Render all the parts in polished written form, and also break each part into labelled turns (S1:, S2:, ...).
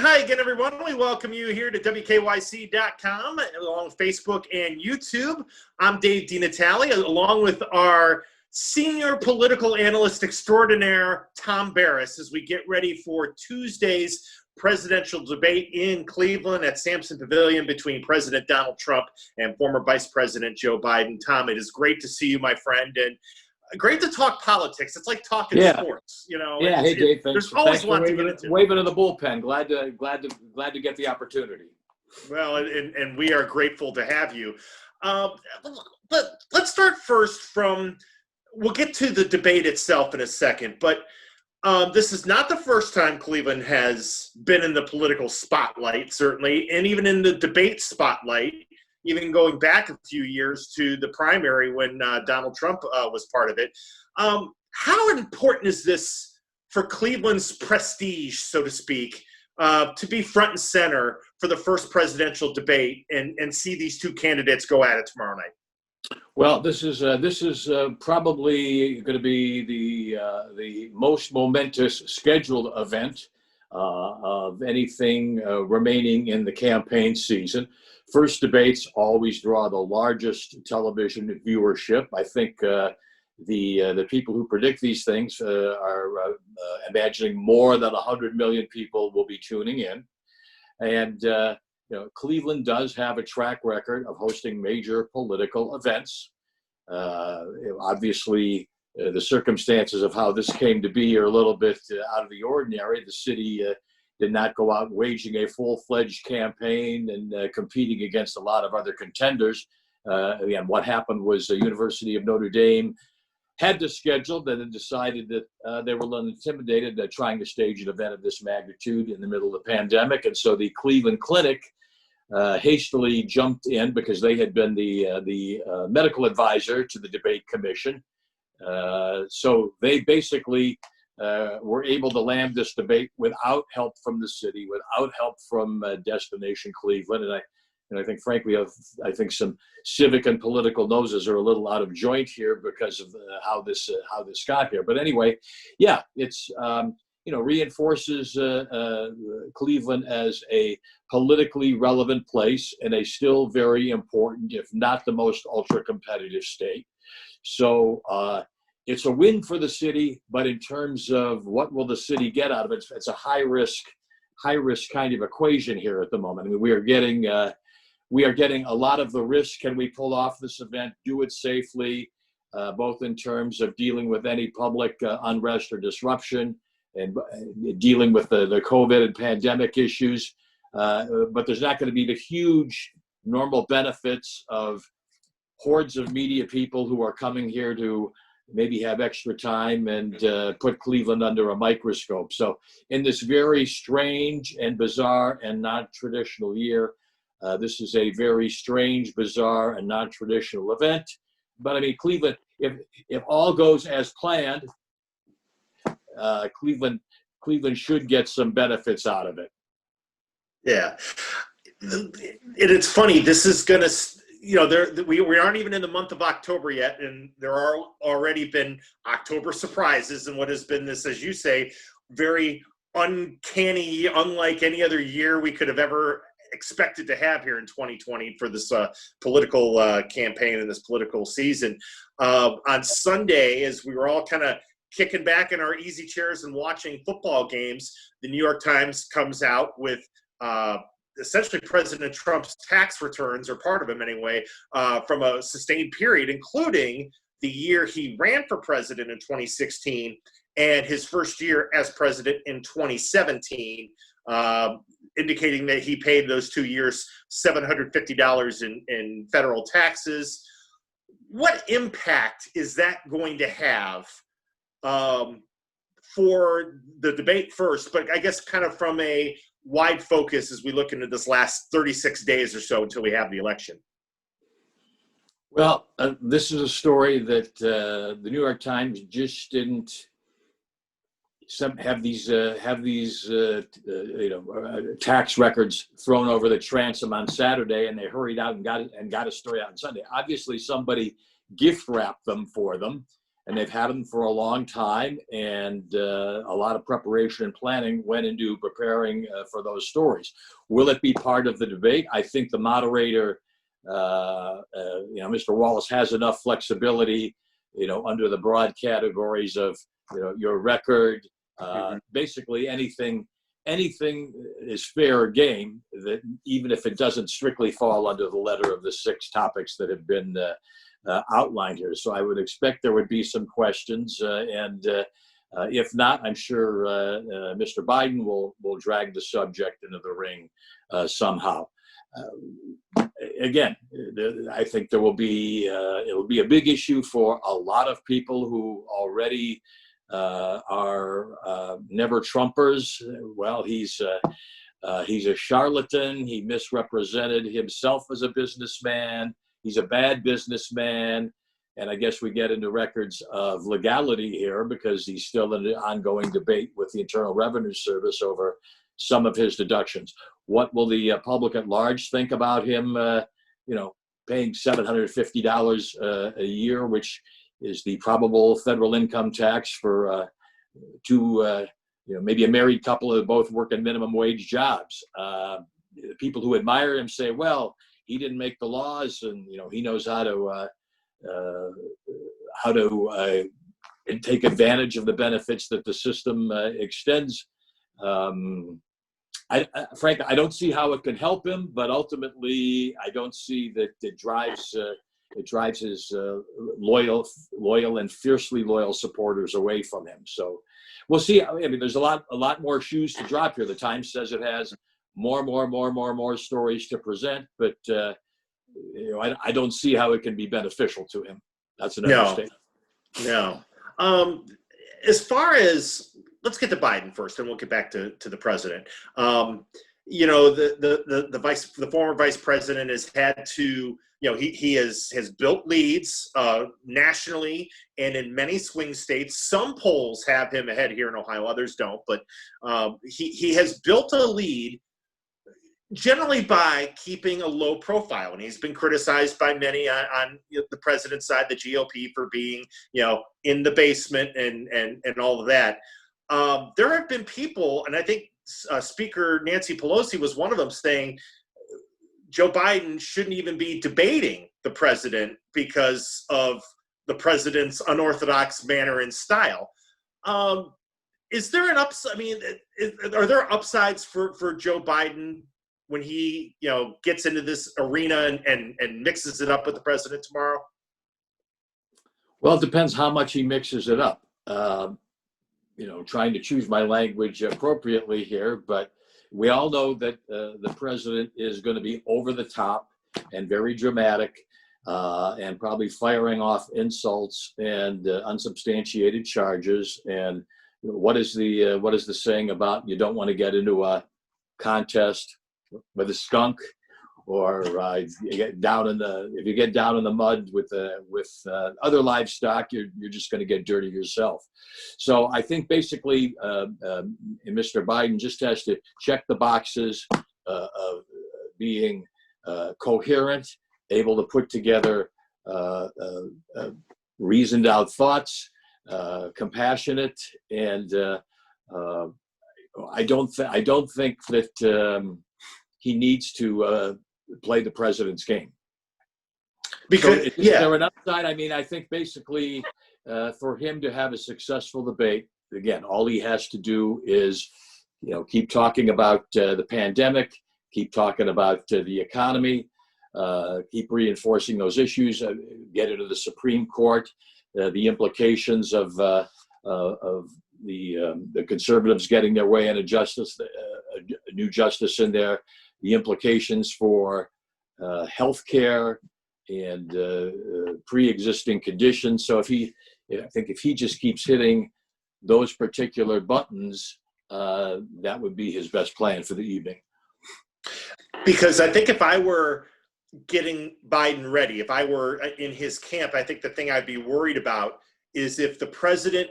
S1: hi again, everyone. We welcome you here to WKYC.com, along with Facebook and YouTube. I'm Dave DiNatale, along with our senior political analyst extraordinaire, Tom Beres, as we get ready for Tuesday's presidential debate in Cleveland at Sampson Pavilion between President Donald Trump and former Vice President Joe Biden. Tom, it is great to see you, my friend, and great to talk politics. It's like talking sports, you know.
S2: Yeah, hey Dave,
S1: there's always a lot to get into.
S2: Waving in the bullpen. Glad to get the opportunity.
S1: Well, and we are grateful to have you. But let's start first from. We'll get to the debate itself in a second, but this is not the first time Cleveland has been in the political spotlight, certainly, and even in the debate spotlight. Even going back a few years to the primary when Donald Trump was part of it. How important is this for Cleveland's prestige, so to speak, to be front and center for the first presidential debate and see these two candidates go at it tomorrow night?
S2: Well, this is probably going to be the most momentous scheduled event of anything remaining in the campaign season. First debates always draw the largest television viewership. I think the people who predict these things are imagining more than 100 million people will be tuning in. And Cleveland does have a track record of hosting major political events. Obviously, the circumstances of how this came to be are a little bit out of the ordinary. The city did not go out waging a full-fledged campaign and competing against a lot of other contenders. Again, what happened was the University of Notre Dame had this scheduled and then decided that they were a little intimidated trying to stage an event of this magnitude in the middle of the pandemic. And so the Cleveland Clinic hastily jumped in because they had been the medical advisor to the debate commission. So they basically were able to land this debate without help from the city, without help from Destination Cleveland. And I think, frankly, I think some civic and political noses are a little out of joint here because of how this got here. But anyway, yeah, it's reinforces Cleveland as a politically relevant place and a still very important, if not the most ultra competitive state. So it's a win for the city, but in terms of what will the city get out of it, it's a high risk kind of equation here at the moment. I mean, we are getting a lot of the risk. Can we pull off this event, do it safely, both in terms of dealing with any public unrest or disruption and dealing with the COVID and pandemic issues. But there's not going to be the huge normal benefits of hordes of media people who are coming here to maybe have extra time and put Cleveland under a microscope. So in this very strange and bizarre and non-traditional year, this is a very strange, bizarre, and non-traditional event. But I mean, Cleveland, if all goes as planned, Cleveland should get some benefits out of it.
S1: Yeah. It's funny. This is going to, we aren't even in the month of October yet, and there are already been October surprises in what has been this, as you say, very uncanny, unlike any other year we could have ever expected to have here in 2020 for this political campaign and this political season. On Sunday, as we were all kind of kicking back in our easy chairs and watching football games, the New York Times comes out with essentially President Trump's tax returns, or part of them anyway, from a sustained period, including the year he ran for president in 2016 and his first year as president in 2017, indicating that he paid those 2 years $750 in federal taxes. What impact is that going to have for the debate first, but I guess kind of from a wide focus as we look into this last 36 days or so until we have the election?
S2: Well, this is a story that the New York Times just didn't have these tax records thrown over the transom on Saturday, and they hurried out and got a story out on Sunday. Obviously, somebody gift wrapped them for them, and they've had them for a long time, and a lot of preparation and planning went into preparing for those stories. Will it be part of the debate? I think the moderator, Mr. Wallace, has enough flexibility, under the broad categories of, your record, basically anything is fair game, that even if it doesn't strictly fall under the letter of the 6 topics that have been outlined here. So I would expect there would be some questions, and if not, I'm sure Mr. Biden will drag the subject into the ring somehow. Again, I think there will be it'll be a big issue for a lot of people who already are never Trumpers. Well, he's a charlatan. He misrepresented himself as a businessman. He's a bad businessman. And I guess we get into records of legality here, because he's still in an ongoing debate with the Internal Revenue Service over some of his deductions. What will the public at large think about him, paying $750 a year, which is the probable federal income tax for maybe a married couple that both work in minimum wage jobs. People who admire him say, well, he didn't make the laws, and he knows how to take advantage of the benefits that the system extends. Frankly, I don't see how it can help him, but ultimately, I don't see that it drives his loyal and fiercely loyal supporters away from him. So we'll see. I mean, there's a lot more shoes to drop here. The Times says it has more stories to present, but I don't see how it can be beneficial to him. That's an understatement.
S1: No. As far as, let's get to Biden first, and we'll get back to the president. The former vice president has had to, he has built leads nationally and in many swing states. Some polls have him ahead here in Ohio, others don't, but he has built a lead generally by keeping a low profile, and he's been criticized by many on the president's side, the GOP, for being in the basement and all of that. There have been people, and I think Speaker Nancy Pelosi was one of them, saying Joe Biden shouldn't even be debating the president because of the president's unorthodox manner and style. Is there an upside? I mean, are there upsides for Joe Biden when he gets into this arena and mixes it up with the president tomorrow?
S2: Well, it depends how much he mixes it up. Trying to choose my language appropriately here, but we all know that the president is going to be over the top and very dramatic, and probably firing off insults and unsubstantiated charges. And what is the saying about, you don't want to get into a contest with a skunk, or if you get down in the mud with other livestock, you're just going to get dirty yourself. So I think basically Mr. Biden just has to check the boxes of being coherent, able to put together reasoned out thoughts, compassionate, and I don't think that he needs to play the president's game.
S1: Because
S2: is there an upside? I mean, I think basically for him to have a successful debate, again, all he has to do is keep talking about the pandemic, keep talking about the economy, keep reinforcing those issues, get into the Supreme Court, the implications of the conservatives getting their way on a new justice in there, the implications for health care and pre-existing conditions. So I think if he just keeps hitting those particular buttons, that would be his best plan for the evening.
S1: Because I think if I were getting Biden ready, if I were in his camp, I think the thing I'd be worried about is if the president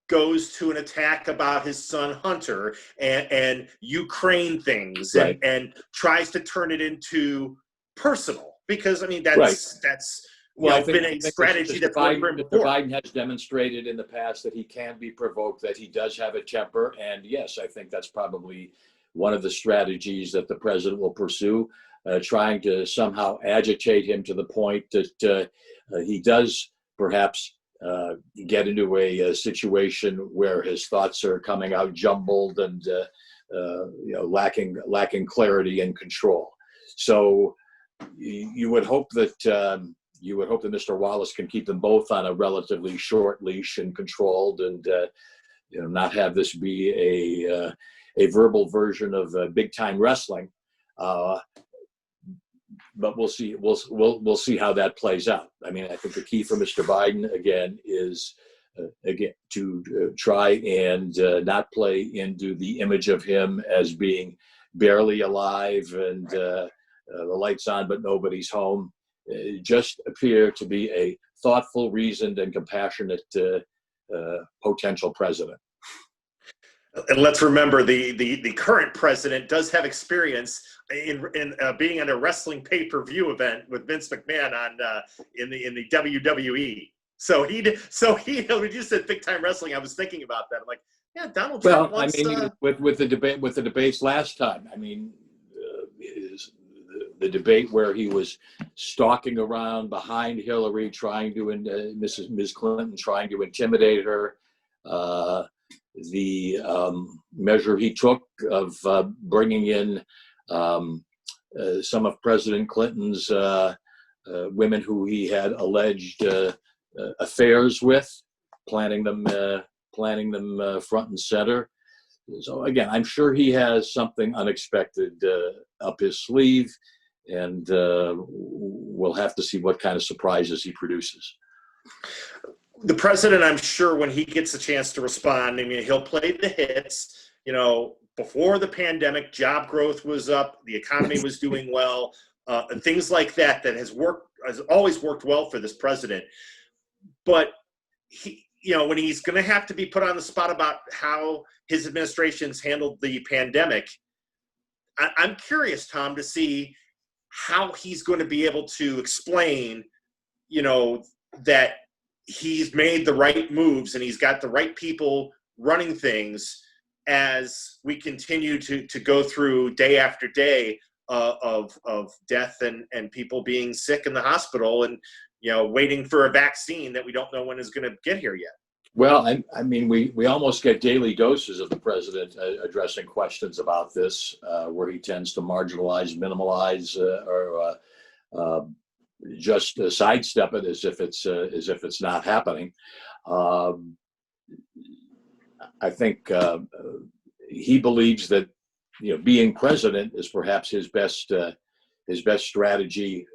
S1: goes to an attack about his son Hunter and Ukraine things,
S2: right,
S1: and tries to turn it into personal, because I mean that's
S2: Well,
S1: been a strategy that's worked for him
S2: Mr.
S1: before.
S2: Biden has demonstrated in the past that he can be provoked, that he does have a temper. And yes, I think that's probably one of the strategies that the president will pursue, trying to somehow agitate him to the point that he does perhaps get into a situation where his thoughts are coming out jumbled and lacking clarity and control. So you would hope that Mr. Wallace can keep them both on a relatively short leash and controlled, and not have this be a verbal version of big time wrestling. But we'll see. We'll see how that plays out. I mean, I think the key for Mr. Biden again is to try and not play into the image of him as being barely alive and the lights on but nobody's home. Just appear to be a thoughtful, reasoned, and compassionate potential president.
S1: And let's remember the current president does have experience in being in a wrestling pay-per-view event with Vince McMahon in the WWE. So he when you said big time wrestling, I was thinking about that. I'm like, yeah, Donald Trump.
S2: Well, I mean, with the debates last time, I mean, the debate where he was stalking around behind Hillary, trying to Ms. Clinton, trying to intimidate her. The measure he took of bringing in some of President Clinton's women who he had alleged affairs with, planning them front and center. So again, I'm sure he has something unexpected up his sleeve, and we'll have to see what kind of surprises he produces.
S1: The president, I'm sure, when he gets a chance to respond, I mean, he'll play the hits. Before the pandemic, job growth was up, the economy was doing well, and things like that has always worked well for this president. But he, when he's going to have to be put on the spot about how his administration's handled the pandemic, I'm curious, Tom, to see how he's going to be able to explain, that he's made the right moves and he's got the right people running things as we continue to go through day after day of death and people being sick in the hospital and, waiting for a vaccine that we don't know when is going to get here yet.
S2: Well, I mean, we almost get daily doses of the president addressing questions about this, where he tends to marginalize, minimalize, or just sidestep it as if it's not happening. I think he believes that being president is perhaps his best strategy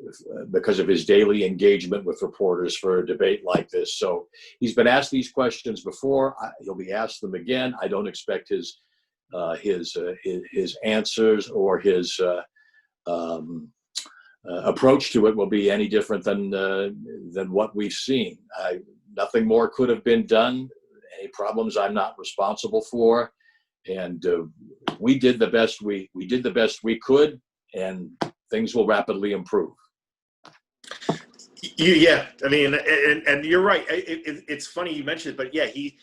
S2: because of his daily engagement with reporters for a debate like this. So he's been asked these questions before. He'll be asked them again. I don't expect his answers or his approach to it will be any different than what we've seen. Nothing more could have been done. Any problems I'm not responsible for, and we did the best we could, and things will rapidly improve.
S1: Yeah, I mean, and you're right. It's funny you mentioned it, but yeah, he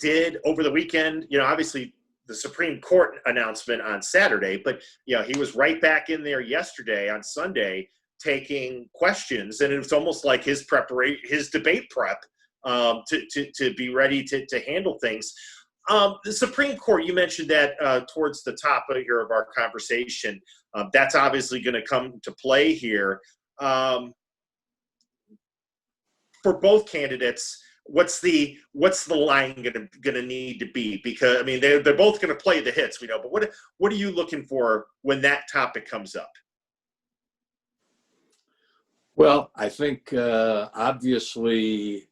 S1: did over the weekend. Obviously the Supreme Court announcement on Saturday, but he was right back in there yesterday on Sunday taking questions, and it was almost like his debate prep to be ready to handle things. The Supreme Court, you mentioned that towards the top of our conversation. That's obviously going to come to play here. For both candidates, what's the line going to need to be? Because I mean, they're both going to play the hits, we know. But what are you looking for when that topic comes up?
S2: Well, I think obviously,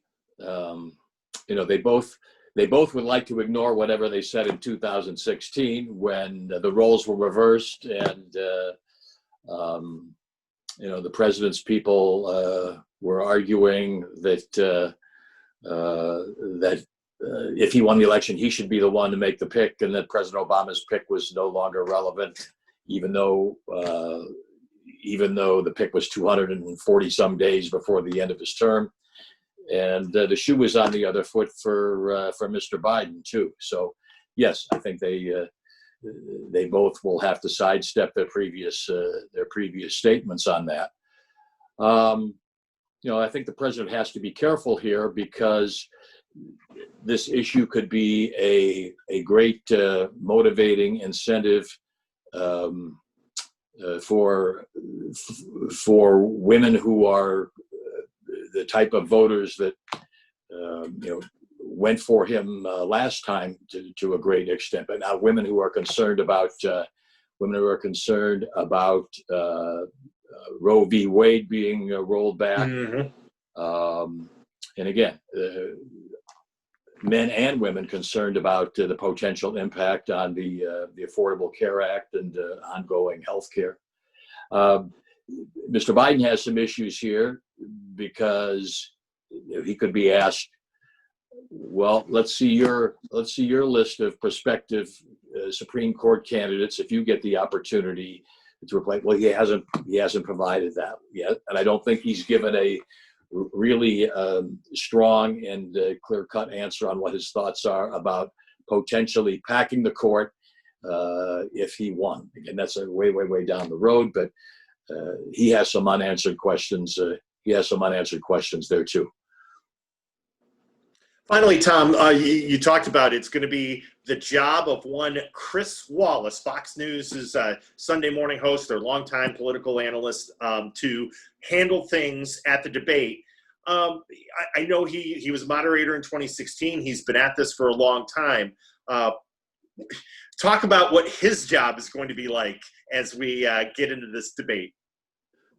S2: they both would like to ignore whatever they said in 2016 when the roles were reversed and the president's people were arguing that if he won the election, he should be the one to make the pick, and that President Obama's pick was no longer relevant, even though even though the pick was 240 some days before the end of his term. And the shoe was on the other foot for Mr. Biden too. So yes, I think they both will have to sidestep their previous statements on that. I think the president has to be careful here, because this issue could be a great motivating incentive for women who are the type of voters that went for him last time to a great extent. But now women who are concerned about Roe v. Wade being rolled back. Mm-hmm. And again, men and women concerned about the potential impact on the Affordable Care Act and ongoing health care. Mr. Biden has some issues here, because he could be asked, well, let's see your list of prospective Supreme Court candidates if you get the opportunity to replace. Well, he hasn't provided that yet, and I don't think he's given a really strong and clear-cut answer on what his thoughts are about potentially packing the court if he won. Again, that's a way down the road, but he has some unanswered questions. There too.
S1: Finally, Tom, you talked about it's going to be the job of one Chris Wallace, Fox News' Sunday morning host, their longtime political analyst, to handle things at the debate. I know he was moderator in 2016. He's been at this for a long time. Talk about what his job is going to be like as we get into this debate.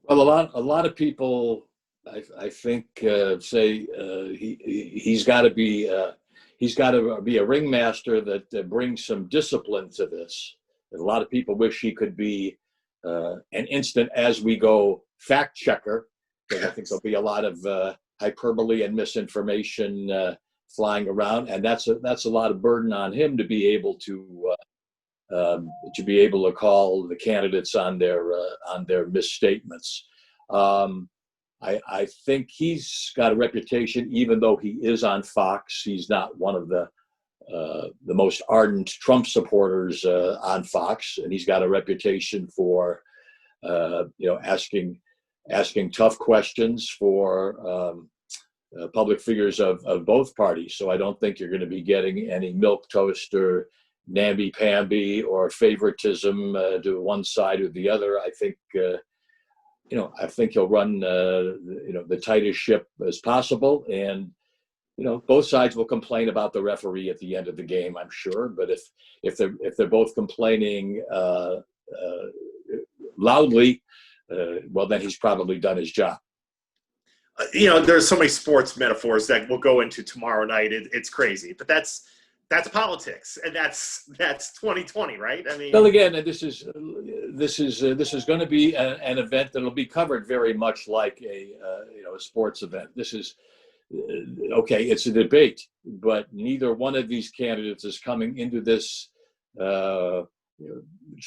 S2: Well, a lot of people, I think, say he's got to be a ringmaster that brings some discipline to this. And a lot of people wish he could be an instant as we go fact checker, because I think there'll be a lot of hyperbole and misinformation flying around, and that's a lot of burden on him to be able to call the candidates on their misstatements. I think he's got a reputation, even though he is on Fox. He's not one of the most ardent Trump supporters on Fox, and he's got a reputation for asking tough questions for public figures of both parties. So I don't think you're going to be getting any milquetoast or namby-pamby or favoritism to one side or the other. I think he'll run the tightest ship as possible, and both sides will complain about the referee at the end of the game, I'm sure. But if they're both complaining loudly, well, then he's probably done his job.
S1: There's so many sports metaphors that we'll go into tomorrow night. It's crazy, but that's politics, and that's 2020, right? I mean,
S2: well, again, this is going to be an event that'll be covered very much like a sports event. This is okay. It's a debate, but neither one of these candidates is coming into this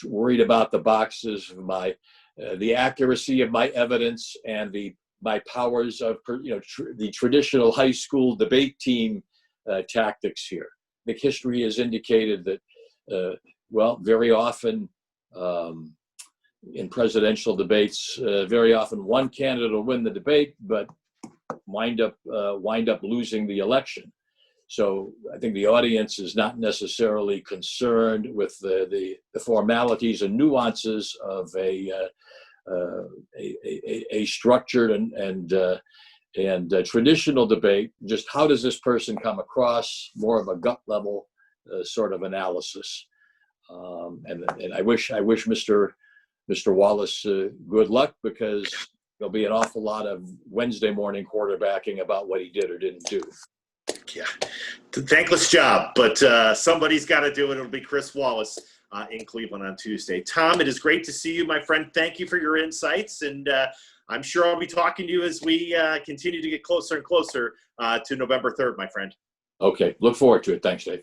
S2: worried about the boxes of the accuracy of my evidence and my powers of the traditional high school debate team tactics here. The history has indicated that, very often in presidential debates, very often one candidate will win the debate, but wind up losing the election. So I think the audience is not necessarily concerned with the formalities and nuances of a structured and traditional debate. Just how does this person come across? More of a gut level sort of analysis. And I wish Mr. Wallace good luck, because there'll be an awful lot of Wednesday morning quarterbacking about what he did or didn't do.
S1: Yeah, it's a thankless job, but somebody's got to do it. It'll be Chris Wallace in Cleveland on Tuesday. Tom, it is great to see you, my friend. Thank you for your insights, and I'm sure I'll be talking to you as we continue to get closer and closer to November 3rd, my friend.
S2: Okay, look forward to it. Thanks, Dave.